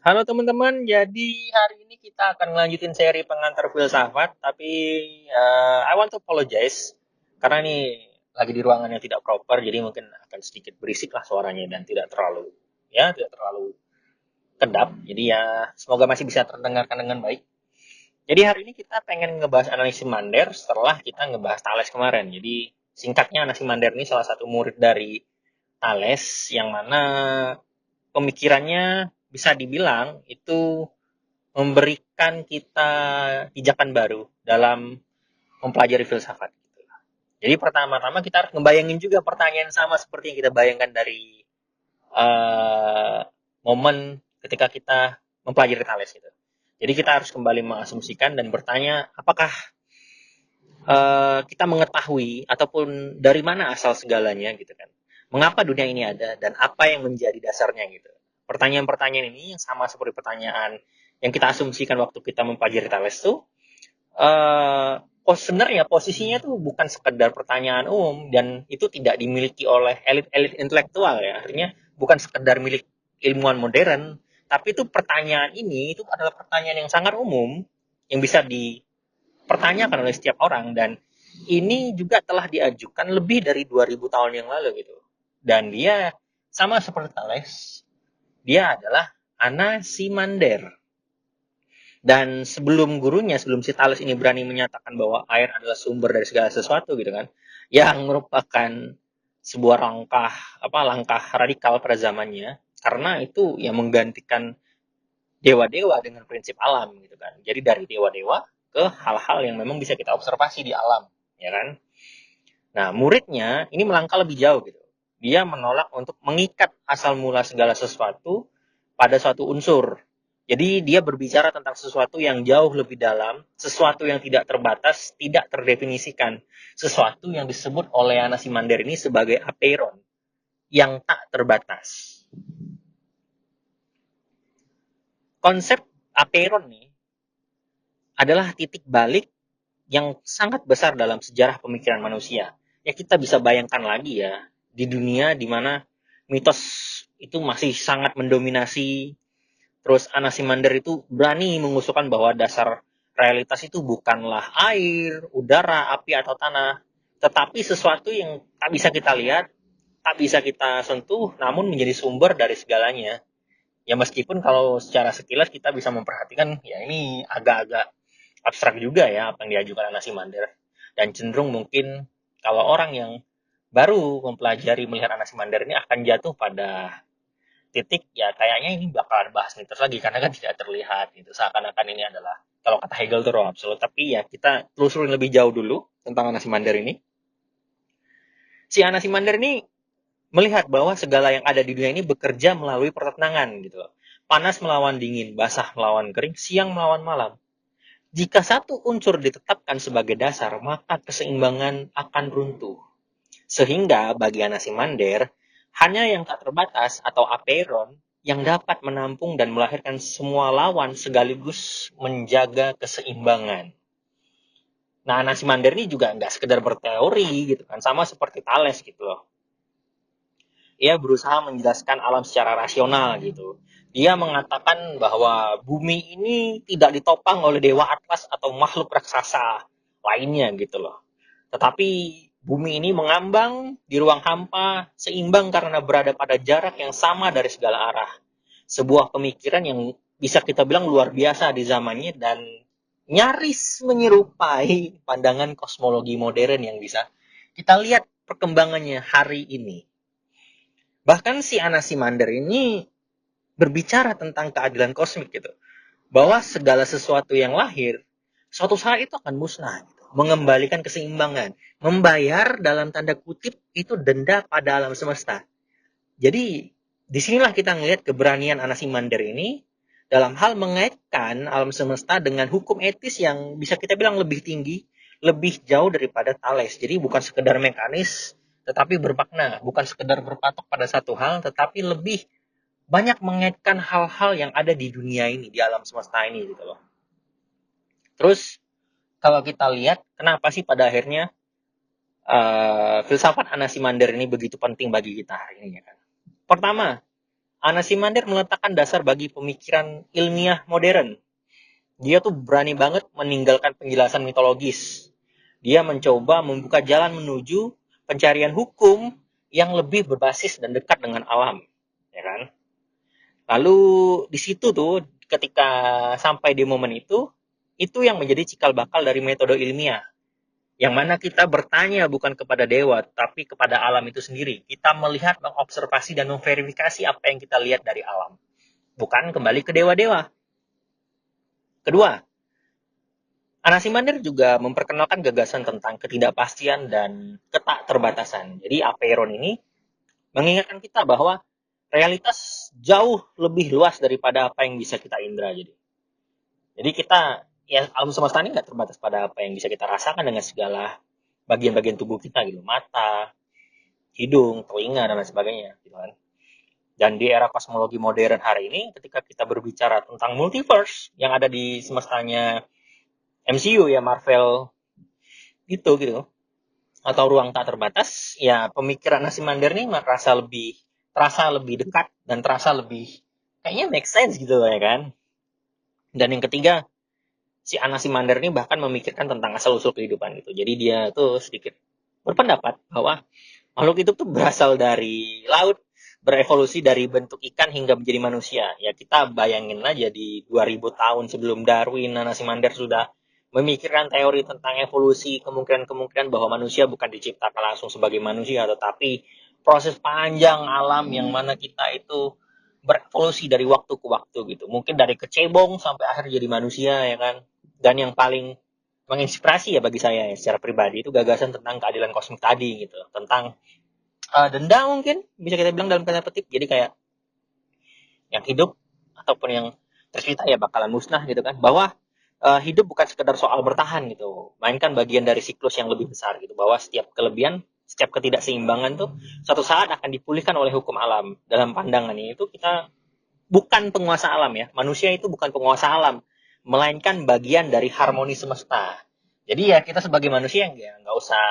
Halo teman-teman, jadi hari ini kita akan melanjutin seri pengantar filsafat, tapi I want to apologize karena ini lagi di ruangan yang tidak proper, jadi mungkin akan sedikit berisik lah suaranya dan tidak terlalu kedap. Jadi ya semoga masih bisa terdengarkan dengan baik. Jadi hari ini kita pengen ngebahas Anaximander setelah kita ngebahas Thales kemarin. Jadi singkatnya Anaximander ini salah satu murid dari Thales yang mana pemikirannya bisa dibilang itu memberikan kita pijakan baru dalam mempelajari filsafat. Jadi pertama-tama kita harus ngebayangin juga pertanyaan sama seperti yang kita bayangkan dari uh, momen ketika kita mempelajari Thales gitu. Jadi kita harus kembali mengasumsikan dan bertanya apakah kita mengetahui ataupun dari mana asal segalanya gitu kan. Mengapa dunia ini ada dan apa yang menjadi dasarnya gitu. Pertanyaan-pertanyaan ini yang sama seperti pertanyaan yang kita asumsikan waktu kita mempelajari Thales tuh sebenarnya posisinya tuh bukan sekedar pertanyaan umum dan itu tidak dimiliki oleh elit-elit intelektual ya. Artinya bukan sekedar milik ilmuwan modern, tapi itu pertanyaan ini itu adalah pertanyaan yang sangat umum yang bisa dipertanyakan oleh setiap orang dan ini juga telah diajukan lebih dari 2000 tahun yang lalu gitu. Dan dia sama seperti Thales, dia adalah Anaximander. Dan sebelum gurunya, sebelum si Thales ini berani menyatakan bahwa air adalah sumber dari segala sesuatu gitu kan, yang merupakan sebuah langkah radikal pada zamannya, karena itu yang menggantikan dewa-dewa dengan prinsip alam gitu kan. Jadi dari dewa-dewa ke hal-hal yang memang bisa kita observasi di alam, ya kan? Nah, muridnya ini melangkah lebih jauh gitu. Dia menolak untuk mengikat asal mula segala sesuatu pada suatu unsur. Jadi dia berbicara tentang sesuatu yang jauh lebih dalam, sesuatu yang tidak terbatas, tidak terdefinisikan. Sesuatu yang disebut oleh Anaximander ini sebagai apeiron, yang tak terbatas. Konsep apeiron nih adalah titik balik yang sangat besar dalam sejarah pemikiran manusia. Ya kita bisa bayangkan lagi ya, di dunia di mana mitos itu masih sangat mendominasi. Terus Anaximander itu berani mengusulkan bahwa dasar realitas itu bukanlah air, udara, api, atau tanah, tetapi sesuatu yang tak bisa kita lihat, tak bisa kita sentuh, namun menjadi sumber dari segalanya. Ya meskipun kalau secara sekilas kita bisa memperhatikan, ya ini agak-agak abstrak juga ya apa yang diajukan Anaximander. Dan cenderung mungkin kalau orang yang baru mempelajari melihat Anaximander ini akan jatuh pada titik ya kayaknya ini bakal bahas mitos lagi karena kan tidak terlihat gitu seakan-akan ini adalah kalau kata Hegel itu ruang absolut tapi ya kita telusurin lebih jauh dulu tentang Anaximander ini. Si Anaximander ini melihat bahwa segala yang ada di dunia ini bekerja melalui pertentangan gitu loh. Panas melawan dingin, basah melawan kering, siang melawan malam. Jika satu unsur ditetapkan sebagai dasar, maka keseimbangan akan runtuh. Sehingga bagi Anaximander, hanya yang tak terbatas atau apeiron yang dapat menampung dan melahirkan semua lawan sekaligus menjaga keseimbangan. Nah, Anaximander ini juga nggak sekedar berteori gitu kan, sama seperti Thales gitu loh. Ia berusaha menjelaskan alam secara rasional gitu. Dia mengatakan bahwa bumi ini tidak ditopang oleh dewa Atlas atau makhluk raksasa lainnya gitu loh. Tetapi bumi ini mengambang di ruang hampa, seimbang karena berada pada jarak yang sama dari segala arah. Sebuah pemikiran yang bisa kita bilang luar biasa di zamannya dan nyaris menyerupai pandangan kosmologi modern yang bisa kita lihat perkembangannya hari ini. Bahkan si Anaximander ini berbicara tentang keadilan kosmik gitu. Bahwa segala sesuatu yang lahir, suatu saat itu akan musnah. Gitu. Mengembalikan keseimbangan. Membayar dalam tanda kutip itu denda pada alam semesta. Jadi, disinilah kita ngelihat keberanian Anaximander ini dalam hal mengaitkan alam semesta dengan hukum etis yang bisa kita bilang lebih tinggi, lebih jauh daripada Thales. Jadi bukan sekedar mekanis, tetapi bermakna. Bukan sekedar berpatok pada satu hal, tetapi lebih banyak mengaitkan hal-hal yang ada di dunia ini, di alam semesta ini gitu loh. Terus kalau kita lihat kenapa sih pada akhirnya filsafat Anaximander ini begitu penting bagi kita hari ini ya kan. Pertama, Anaximander meletakkan dasar bagi pemikiran ilmiah modern. Dia tuh berani banget meninggalkan penjelasan mitologis. Dia mencoba membuka jalan menuju pencarian hukum yang lebih berbasis dan dekat dengan alam, ya kan? Lalu di situ tuh ketika sampai di momen itu yang menjadi cikal bakal dari metode ilmiah. Yang mana kita bertanya bukan kepada dewa, tapi kepada alam itu sendiri. Kita melihat, mengobservasi, dan memverifikasi apa yang kita lihat dari alam. Bukan kembali ke dewa-dewa. Kedua, Anaximander juga memperkenalkan gagasan tentang ketidakpastian dan ketakterbatasan. Jadi Apeiron ini mengingatkan kita bahwa realitas jauh lebih luas daripada apa yang bisa kita indra. Jadi kita, ya alam semesta ini nggak terbatas pada apa yang bisa kita rasakan dengan segala bagian-bagian tubuh kita gitu, mata, hidung, telinga dan lain sebagainya, gitu kan. Dan di era kosmologi modern hari ini, ketika kita berbicara tentang multiverse yang ada di semestanya MCU ya, Marvel gitu, atau ruang tak terbatas, ya pemikiran Anaximander ini terasa lebih dekat dan terasa lebih kayaknya make sense gitu ya kan. Dan yang ketiga, si Anaximander ini bahkan memikirkan tentang asal-usul kehidupan gitu. Jadi dia tuh sedikit berpendapat bahwa makhluk hidup tuh berasal dari laut, berevolusi dari bentuk ikan hingga menjadi manusia. Ya kita bayangin aja di 2000 tahun sebelum Darwin, Anaximander sudah memikirkan teori tentang evolusi, kemungkinan-kemungkinan bahwa manusia bukan diciptakan langsung sebagai manusia, tetapi proses panjang alam yang mana kita itu berevolusi dari waktu ke waktu gitu. Mungkin dari kecebong sampai akhir jadi manusia ya kan. Dan yang paling menginspirasi ya bagi saya ya, secara pribadi itu gagasan tentang keadilan kosmik tadi gitu. Tentang denda mungkin bisa kita bilang dalam tanda petik. Jadi kayak yang hidup ataupun yang tersisa ya bakalan musnah gitu kan. Bahwa hidup bukan sekedar soal bertahan gitu, mainkan bagian dari siklus yang lebih besar gitu. Bahwa setiap kelebihan, setiap ketidakseimbangan tuh suatu saat akan dipulihkan oleh hukum alam. Dalam pandangan ini itu kita bukan penguasa alam ya. Manusia itu bukan penguasa alam, melainkan bagian dari harmoni semesta. Jadi ya kita sebagai manusia ya nggak usah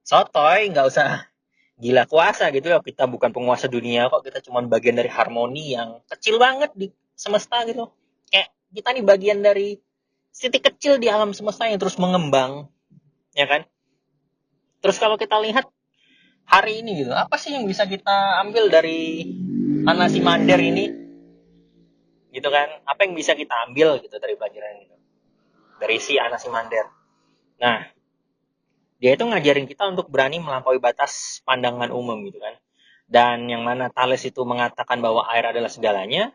sotoy, nggak usah gila kuasa gitu ya. Kita bukan penguasa dunia kok, kita cuma bagian dari harmoni yang kecil banget di semesta gitu. Kayak kita nih bagian dari titik kecil di alam semesta yang terus mengembang, ya kan? Terus kalau kita lihat hari ini gitu, apa sih yang bisa kita ambil dari Anaximander ini? Gitu kan? Apa yang bisa kita ambil gitu dari pelajaran itu? Dari si Anaximander. Nah, dia itu ngajarin kita untuk berani melampaui batas pandangan umum gitu kan. Dan yang mana Thales itu mengatakan bahwa air adalah segalanya,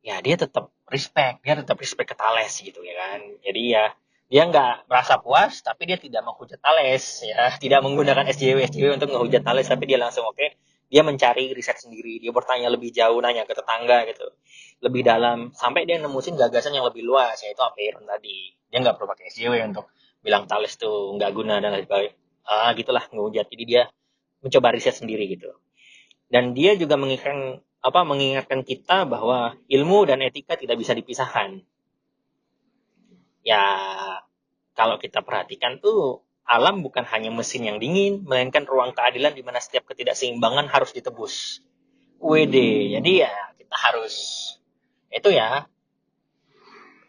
ya dia tetap respect ke Thales gitu ya kan. Jadi ya dia nggak merasa puas, tapi dia tidak menghujat Thales ya, tidak menggunakan SJW untuk ngehujat Thales, tapi dia langsung oke, dia mencari riset sendiri, dia bertanya lebih jauh, nanya ke tetangga gitu, lebih dalam, sampai dia nemuin gagasan yang lebih luas, yaitu Apeiron tadi. Dia nggak perlu pakai SJW untuk bilang Thales tuh nggak guna dan lain sebagainya. Gitulah ngehujat. Jadi dia mencoba riset sendiri gitu. Dan dia juga mengingatkan kita bahwa ilmu dan etika tidak bisa dipisahkan. Ya, kalau kita perhatikan tuh alam bukan hanya mesin yang dingin, melainkan ruang keadilan di mana setiap ketidakseimbangan harus ditebus. WD. Jadi ya kita harus itu ya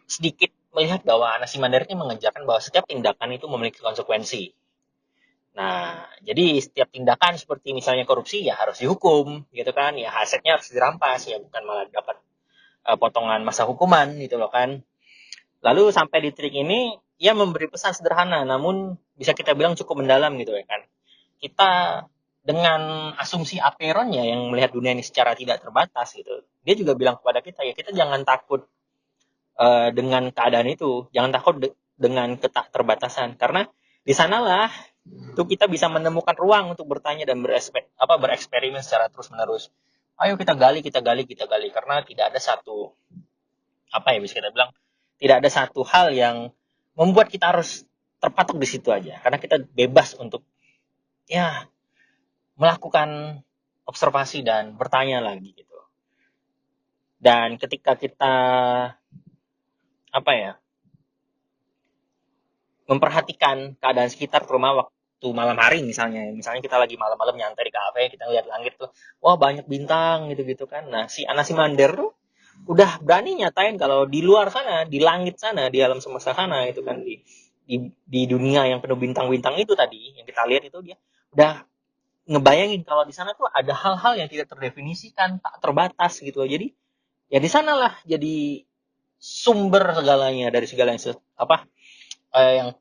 sedikit melihat bahwa Anaximander ini mengejarkan bahwa setiap tindakan itu memiliki konsekuensi. Nah, jadi setiap tindakan seperti misalnya korupsi ya harus dihukum, gitu kan? Ya asetnya harus dirampas, ya bukan malah dapat potongan masa hukuman, gitu loh kan? Lalu sampai di trik ini, ia memberi pesan sederhana, namun bisa kita bilang cukup mendalam gitu ya kan? Kita dengan asumsi Apeironnya yang melihat dunia ini secara tidak terbatas gitu, dia juga bilang kepada kita ya kita jangan takut dengan keadaan itu, jangan takut dengan keterbatasan, karena di sanalah itu kita bisa menemukan ruang untuk bertanya dan bereksperimen secara terus-menerus. Ayo kita gali, kita gali, kita gali, karena tidak ada satu bisa kita bilang tidak ada satu hal yang membuat kita harus terpatok di situ aja, karena kita bebas untuk ya melakukan observasi dan bertanya lagi gitu. Dan ketika kita memperhatikan keadaan sekitar, terutama waktu malam hari misalnya kita lagi malam-malam nyantai di kafe, kita lihat langit tuh, wah banyak bintang gitu-gitu kan. Nah, si Anasimander tuh udah berani nyatain kalau di luar sana, di langit sana, di alam semesta sana itu kan, di dunia yang penuh bintang-bintang itu tadi yang kita lihat itu, dia udah ngebayangin kalau di sana tuh ada hal-hal yang tidak terdefinisikan, tak terbatas gitu. Jadi ya di sanalah jadi sumber segalanya, dari segala yang yang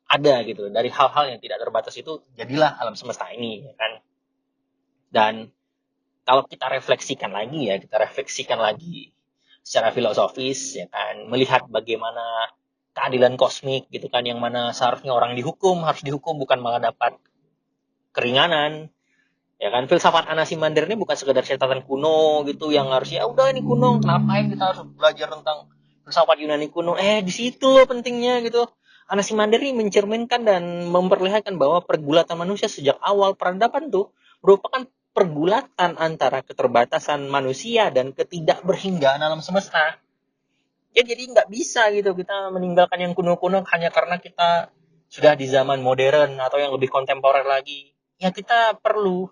ada gitu, dari hal-hal yang tidak terbatas itu jadilah alam semesta ini ya kan. Dan kalau kita refleksikan lagi secara filosofis ya kan, melihat bagaimana keadilan kosmik gitu kan, yang mana seharusnya orang harus dihukum, bukan malah dapat keringanan ya kan. Filsafat Anasimander ini bukan sekedar catatan kuno gitu yang harus, ya udah ini kuno, ngapain kita harus belajar tentang filsafat Yunani kuno. Di situ loh pentingnya gitu. Anasimander ini mencerminkan dan memperlihatkan bahwa pergulatan manusia sejak awal peradaban tuh merupakan pergulatan antara keterbatasan manusia dan ketidakberhinggaan alam semesta. Ya jadi nggak bisa gitu kita meninggalkan yang kuno-kuno hanya karena kita sudah di zaman modern atau yang lebih kontemporer lagi. Ya kita perlu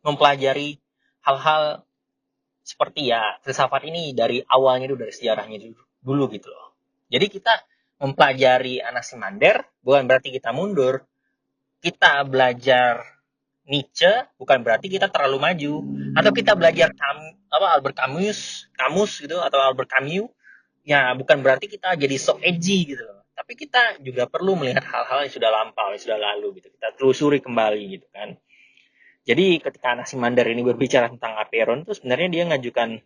mempelajari hal-hal seperti ya filsafat ini dari awalnya dulu, dari sejarahnya dulu gitu loh. Jadi kita mempelajari Anaximander bukan berarti kita mundur. Kita belajar Nietzsche bukan berarti kita terlalu maju, atau kita belajar Albert Camus gitu, atau Albert Camus ya bukan berarti kita jadi so edgy gitu loh. Tapi kita juga perlu melihat hal-hal yang sudah lampau, yang sudah lalu gitu. Kita telusuri kembali gitu kan. Jadi ketika Anaximander ini berbicara tentang Aperon, itu sebenarnya dia ngajukan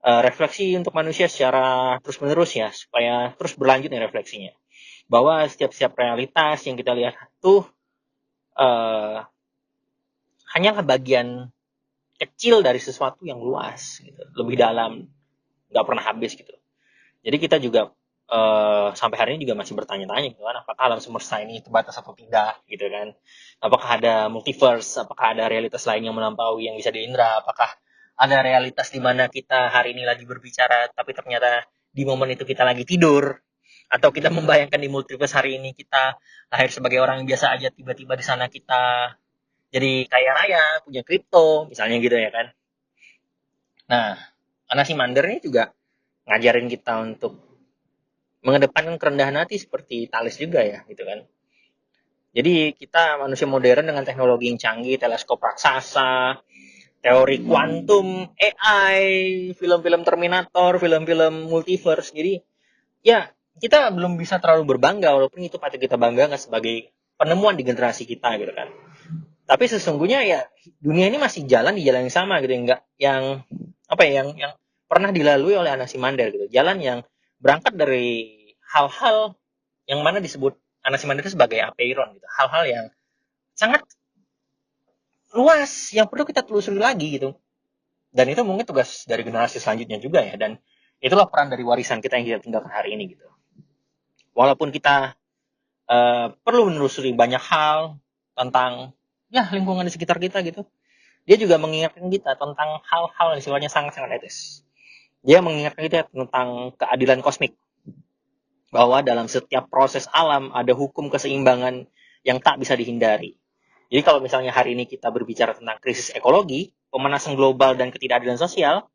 refleksi untuk manusia secara terus-menerus ya, supaya terus berlanjut nih refleksinya. Bahwa setiap realitas yang kita lihat tuh hanyalah bagian kecil dari sesuatu yang luas, gitu, lebih dalam, nggak pernah habis gitu. Jadi kita juga sampai hari ini juga masih bertanya-tanya gitu kan, apakah alam semesta ini terbatas atau tidak gitu kan, apakah ada multiverse, apakah ada realitas lain yang melampaui yang bisa diindra, apakah ada realitas di mana kita hari ini lagi berbicara tapi ternyata di momen itu kita lagi tidur, atau kita membayangkan di multiverse hari ini kita lahir sebagai orang yang biasa aja, tiba-tiba di sana kita jadi kaya raya, punya kripto misalnya gitu ya kan. Nah, Anaximander ini juga ngajarin kita untuk mengedepankan kerendahan hati seperti Thales juga ya gitu kan. Jadi kita manusia modern dengan teknologi yang canggih, teleskop raksasa, teori kuantum, AI, film-film Terminator, film-film multiverse. Jadi ya kita belum bisa terlalu berbangga, walaupun itu patut kita banggakan sebagai penemuan di generasi kita gitu kan. Tapi sesungguhnya ya dunia ini masih jalan di jalan yang sama gitu, enggak yang yang pernah dilalui oleh Anaximander gitu. Jalan yang berangkat dari hal-hal yang mana disebut Anaximander itu sebagai apeiron gitu. Hal-hal yang sangat luas yang perlu kita telusuri lagi gitu. Dan itu mungkin tugas dari generasi selanjutnya juga ya. Dan itulah peran dari warisan kita yang kita tinggalkan hari ini gitu. Walaupun kita perlu menelusuri banyak hal tentang ya lingkungan di sekitar kita gitu, dia juga mengingatkan kita tentang hal-hal yang sifatnya sangat-sangat etis. Dia mengingatkan kita tentang keadilan kosmik, bahwa dalam setiap proses alam ada hukum keseimbangan yang tak bisa dihindari. Jadi kalau misalnya hari ini kita berbicara tentang krisis ekologi, pemanasan global dan ketidakadilan sosial,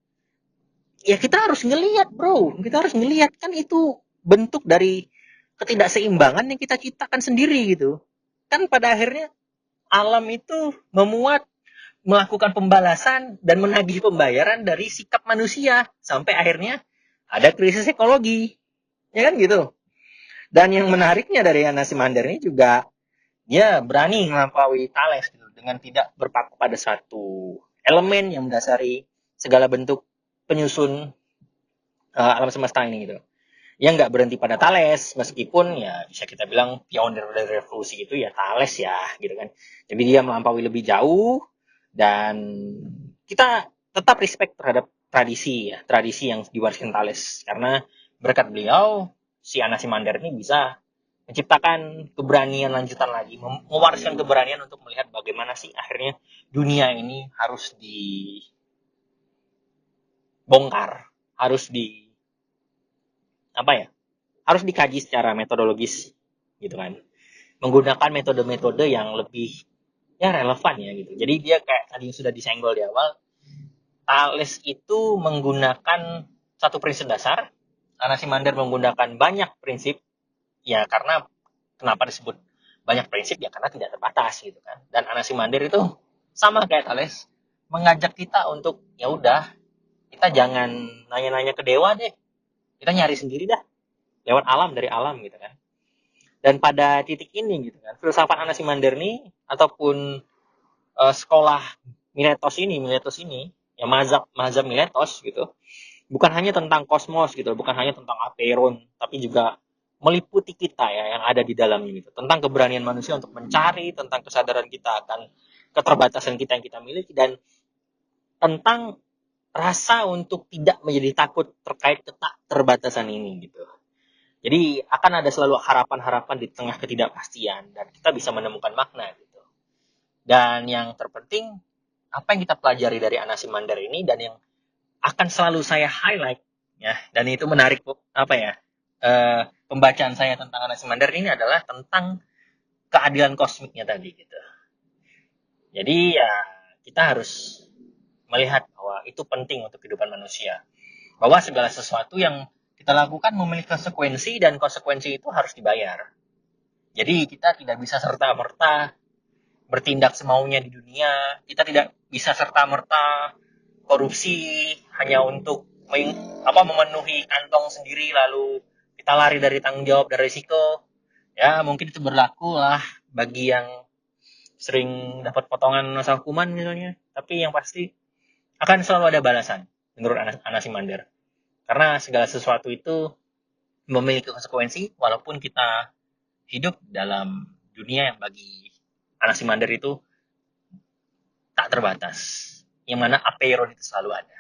ya kita harus ngelihat bro, kita harus ngelihat kan itu bentuk dari ketidakseimbangan yang kita ciptakan sendiri gitu. Kan pada akhirnya alam itu melakukan pembalasan dan menagih pembayaran dari sikap manusia sampai akhirnya ada krisis ekologi, ya kan gitu. Dan yang menariknya dari Anaximander ini juga dia berani melampaui Thales gitu, dengan tidak berpaku pada satu elemen yang mendasari segala bentuk penyusun alam semesta ini gitu. Yang nggak berhenti pada Thales, meskipun ya bisa kita bilang pionir dari revolusi itu ya Thales ya gitu kan. Jadi dia melampaui lebih jauh, dan kita tetap respect terhadap tradisi yang diwariskan Thales, karena berkat beliau si Anaximander ini bisa menciptakan keberanian lanjutan lagi, mewariskan keberanian untuk melihat bagaimana sih akhirnya dunia ini harus dibongkar, harus harus dikaji secara metodologis gitu kan. menggunakan metode-metode yang lebih ya relevan ya gitu. Jadi dia kayak tadi yang sudah disenggol di awal, Thales itu menggunakan satu prinsip dasar, Anaximander menggunakan banyak prinsip, ya karena kenapa disebut banyak prinsip ya karena tidak terbatas gitu kan. Dan Anaximander itu sama kayak Thales, mengajak kita untuk ya udah kita jangan nanya-nanya ke dewa deh, kita nyari sendiri dah lewat alam dari alam gitu kan. Dan pada titik ini gitu kan, filsafat Anaximander ini ataupun sekolah Miletos ini ya mazhab Miletos gitu, bukan hanya tentang kosmos gitu, bukan hanya tentang apeiron, tapi juga meliputi kita ya yang ada di dalamnya gitu, tentang keberanian manusia untuk mencari, tentang kesadaran kita akan keterbatasan kita yang kita miliki, dan tentang rasa untuk tidak menjadi takut terkait keterbatasan ini gitu. Jadi akan ada selalu harapan-harapan di tengah ketidakpastian dan kita bisa menemukan makna gitu. Dan yang terpenting apa yang kita pelajari dari Anaximander ini dan yang akan selalu saya highlight ya, dan itu menarik apa ya, pembacaan saya tentang Anaximander ini adalah tentang keadilan kosmiknya tadi gitu. Jadi ya kita harus melihat bahwa itu penting untuk kehidupan manusia, bahwa segala sesuatu yang kita lakukan memiliki konsekuensi dan konsekuensi itu harus dibayar. Jadi kita tidak bisa serta-merta bertindak semaunya di dunia, kita tidak bisa serta-merta korupsi hanya untuk memenuhi kantong sendiri lalu kita lari dari tanggung jawab dan risiko. Ya mungkin itu berlaku lah bagi yang sering dapat potongan masa hukuman misalnya, tapi yang pasti akan selalu ada balasan menurut Anaximander, karena segala sesuatu itu memiliki konsekuensi walaupun kita hidup dalam dunia yang bagi Anaximander itu tak terbatas, yang mana apeiron itu selalu ada.